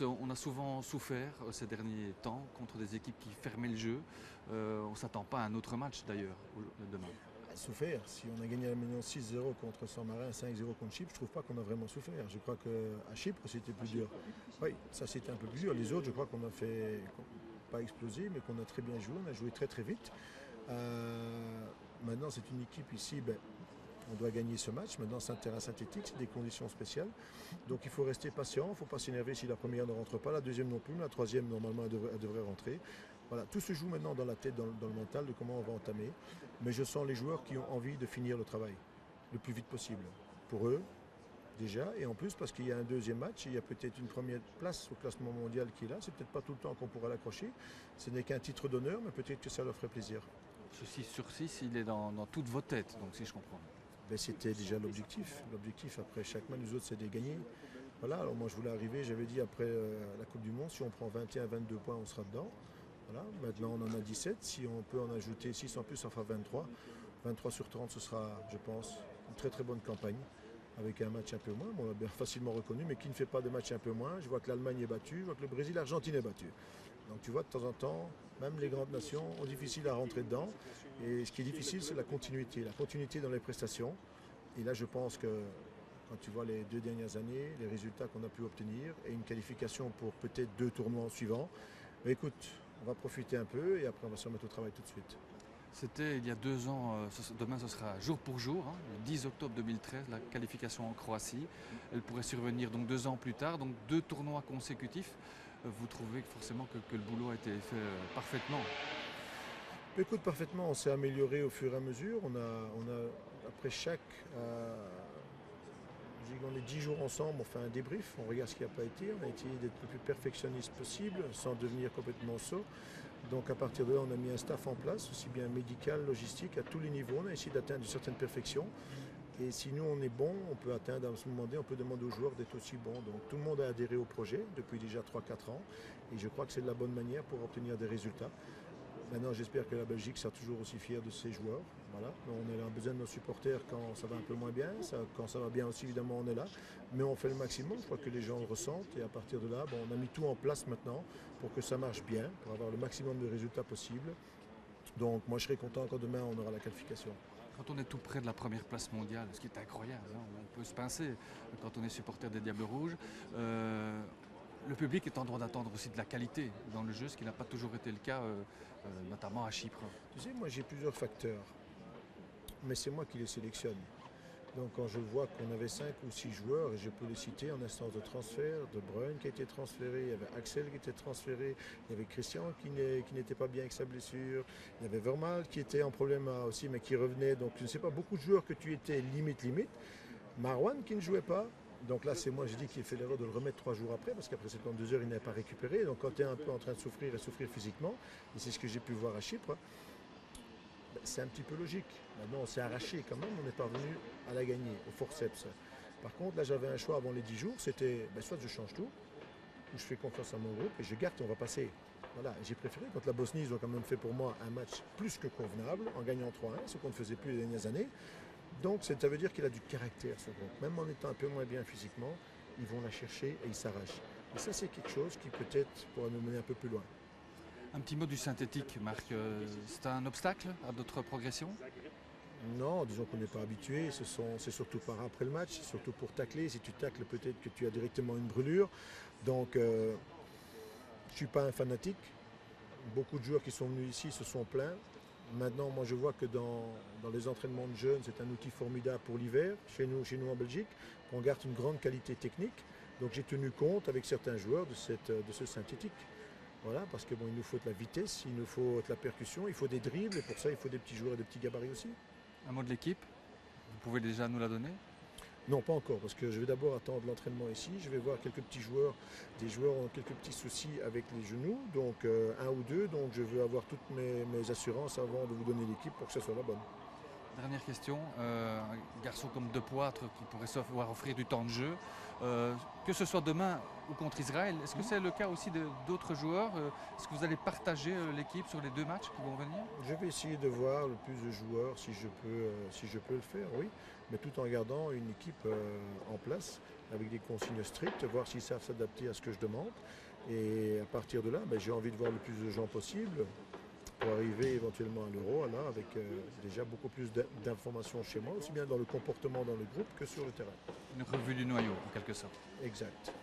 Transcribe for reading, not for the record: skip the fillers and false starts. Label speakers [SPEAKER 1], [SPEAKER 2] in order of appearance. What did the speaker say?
[SPEAKER 1] On a souvent souffert ces derniers temps contre des équipes qui fermaient le jeu. On ne s'attend pas à un autre match d'ailleurs demain.
[SPEAKER 2] Souffert. Si on a gagné à la Maison 6-0 contre San-Marin, 5-0 contre Chypre, je ne trouve pas qu'on a vraiment souffert. Je crois qu'à Chypre, c'était plus dur. Oui, ça c'était un peu plus dur. Les autres, je crois qu'on a fait, pas explosé, mais qu'on a très bien joué. On a joué très très vite. Maintenant, c'est une équipe ici, on doit gagner ce match. Maintenant, c'est un terrain synthétique, c'est des conditions spéciales. Donc il faut rester patient, il ne faut pas s'énerver si la première ne rentre pas, la deuxième non plus, mais la troisième, normalement, elle devrait rentrer. Voilà, tout se joue maintenant dans la tête, dans le mental de comment on va entamer. Mais je sens les joueurs qui ont envie de finir le travail le plus vite possible. Pour eux, déjà, et en plus parce qu'il y a un deuxième match, il y a peut-être une première place au classement mondial qui est là. C'est peut-être pas tout le temps qu'on pourra l'accrocher. Ce n'est qu'un titre d'honneur, mais peut-être que ça leur ferait plaisir.
[SPEAKER 1] Ce 6 sur 6, il est dans toutes vos têtes, donc si je comprends.
[SPEAKER 2] C'était déjà l'objectif. L'objectif après chaque match, nous autres, c'est de gagner. Voilà, alors moi je voulais arriver, j'avais dit après la Coupe du Monde, si on prend 21, 22 points, on sera dedans. Voilà, maintenant on en a 17, si on peut en ajouter 6 en plus, ça fera 23. 23 sur 30, ce sera, je pense, une très très bonne campagne, avec un match un peu moins, on l'a bien facilement reconnu, mais qui ne fait pas de match un peu moins. Je vois que l'Allemagne est battue, je vois que le Brésil, l'Argentine est battue. Donc tu vois, de temps en temps, même les grandes nations ont difficile à rentrer dedans. Et ce qui est difficile, c'est la continuité dans les prestations. Et là, je pense que quand tu vois les 2 dernières années, les résultats qu'on a pu obtenir et une qualification pour peut-être 2 tournois suivants, écoute, on va profiter un peu et après on va se remettre au travail tout de suite.
[SPEAKER 1] C'était il y a 2 ans, demain ce sera jour pour jour, hein, le 10 octobre 2013, la qualification en Croatie. Elle pourrait survenir donc 2 ans plus tard, donc 2 tournois consécutifs. Vous trouvez forcément que le boulot a été fait parfaitement?
[SPEAKER 2] Écoute, parfaitement, on s'est amélioré au fur et à mesure. Après chaque on est 10 jours ensemble, on fait un débrief, on regarde ce qui n'a pas été, on a essayé d'être le plus perfectionniste possible sans devenir complètement sot. Donc à partir de là, on a mis un staff en place, aussi bien médical, logistique, à tous les niveaux. On a essayé d'atteindre une certaine perfection. Et si nous on est bon, on peut atteindre à ce moment-là, on peut demander aux joueurs d'être aussi bons. Donc tout le monde a adhéré au projet depuis déjà 3-4 ans. Et je crois que c'est de la bonne manière pour obtenir des résultats. Maintenant, j'espère que la Belgique sera toujours aussi fière de ses joueurs. Voilà. On a besoin de nos supporters quand ça va un peu moins bien. Quand ça va bien aussi, évidemment, on est là. Mais on fait le maximum. Je crois que les gens le ressentent. Et à partir de là, on a mis tout en place maintenant pour que ça marche bien, pour avoir le maximum de résultats possibles. Donc, moi, je serai content quand demain, on aura la qualification.
[SPEAKER 1] Quand on est tout près de la première place mondiale, ce qui est incroyable, hein, on peut se pincer quand on est supporter des Diables Rouges. Le public est en droit d'attendre aussi de la qualité dans le jeu, ce qui n'a pas toujours été le cas, notamment à Chypre.
[SPEAKER 2] Tu sais, moi, j'ai plusieurs facteurs, mais c'est moi qui les sélectionne. Donc quand je vois qu'on avait 5 ou 6 joueurs, et je peux les citer en instance de transfert, De Bruyne qui a été transféré, il y avait Axel qui était transféré, il y avait Christian qui n'était pas bien avec sa blessure, il y avait Vermael qui était en problème aussi mais qui revenait. Donc je ne sais pas, beaucoup de joueurs que tu étais limite. Marouane qui ne jouait pas. Donc là, c'est moi, j'ai dit qu'il a fait l'erreur de le remettre 3 jours après, parce qu'après 72 heures, il n'avait pas récupéré. Donc quand tu es un peu en train de souffrir et souffrir physiquement, et c'est ce que j'ai pu voir à Chypre, c'est un petit peu logique. Maintenant, on s'est arraché quand même, on est parvenu à la gagner au forceps. Par contre, là, j'avais un choix avant les 10 jours, c'était soit je change tout, ou je fais confiance à mon groupe et je garde et on va passer. Voilà, j'ai préféré, contre la Bosnie, ils ont quand même fait pour moi un match plus que convenable, en gagnant 3-1, ce qu'on ne faisait plus les dernières années. Donc ça veut dire qu'il a du caractère, ce groupe. Même en étant un peu moins bien physiquement, ils vont la chercher et ils s'arrachent. Et ça, c'est quelque chose qui peut-être pourra nous mener un peu plus loin.
[SPEAKER 1] Un petit mot du synthétique, Marc. C'est un obstacle à notre progression?
[SPEAKER 2] Non, disons qu'on n'est pas habitué. C'est surtout par après le match, c'est surtout pour tacler. Si tu tacles, peut-être que tu as directement une brûlure. Donc, je ne suis pas un fanatique. Beaucoup de joueurs qui sont venus ici se sont plaints. Maintenant, moi, je vois que dans les entraînements de jeunes, c'est un outil formidable pour l'hiver, chez nous en Belgique, qu'on garde une grande qualité technique. Donc, j'ai tenu compte avec certains joueurs de ce synthétique. Voilà, parce que il nous faut de la vitesse, il nous faut de la percussion, il faut des dribbles, et pour ça, il faut des petits joueurs et des petits gabarits aussi.
[SPEAKER 1] Un mot de l'équipe? Vous pouvez déjà nous la donner?
[SPEAKER 2] Non, pas encore, parce que je vais d'abord attendre l'entraînement ici. Je vais voir quelques petits joueurs. Des joueurs ont quelques petits soucis avec les genoux, donc un ou deux. Donc je veux avoir toutes mes assurances avant de vous donner l'équipe pour que ce soit la bonne.
[SPEAKER 1] Dernière question, un garçon comme De Poitre qui pourrait se voir offrir du temps de jeu, que ce soit demain ou contre Israël, est-ce que c'est le cas aussi d'autres joueurs? Est-ce que vous allez partager l'équipe sur les 2 matchs qui vont venir?
[SPEAKER 2] Je vais essayer de voir le plus de joueurs si je peux le faire, oui, mais tout en gardant une équipe en place avec des consignes strictes, voir s'ils savent s'adapter à ce que je demande. Et à partir de là, j'ai envie de voir le plus de gens possible pour arriver éventuellement à l'Euro, alors avec déjà beaucoup plus d'informations chez moi, aussi bien dans le comportement dans le groupe que sur le terrain.
[SPEAKER 1] Une revue du noyau en quelque sorte.
[SPEAKER 2] Exact.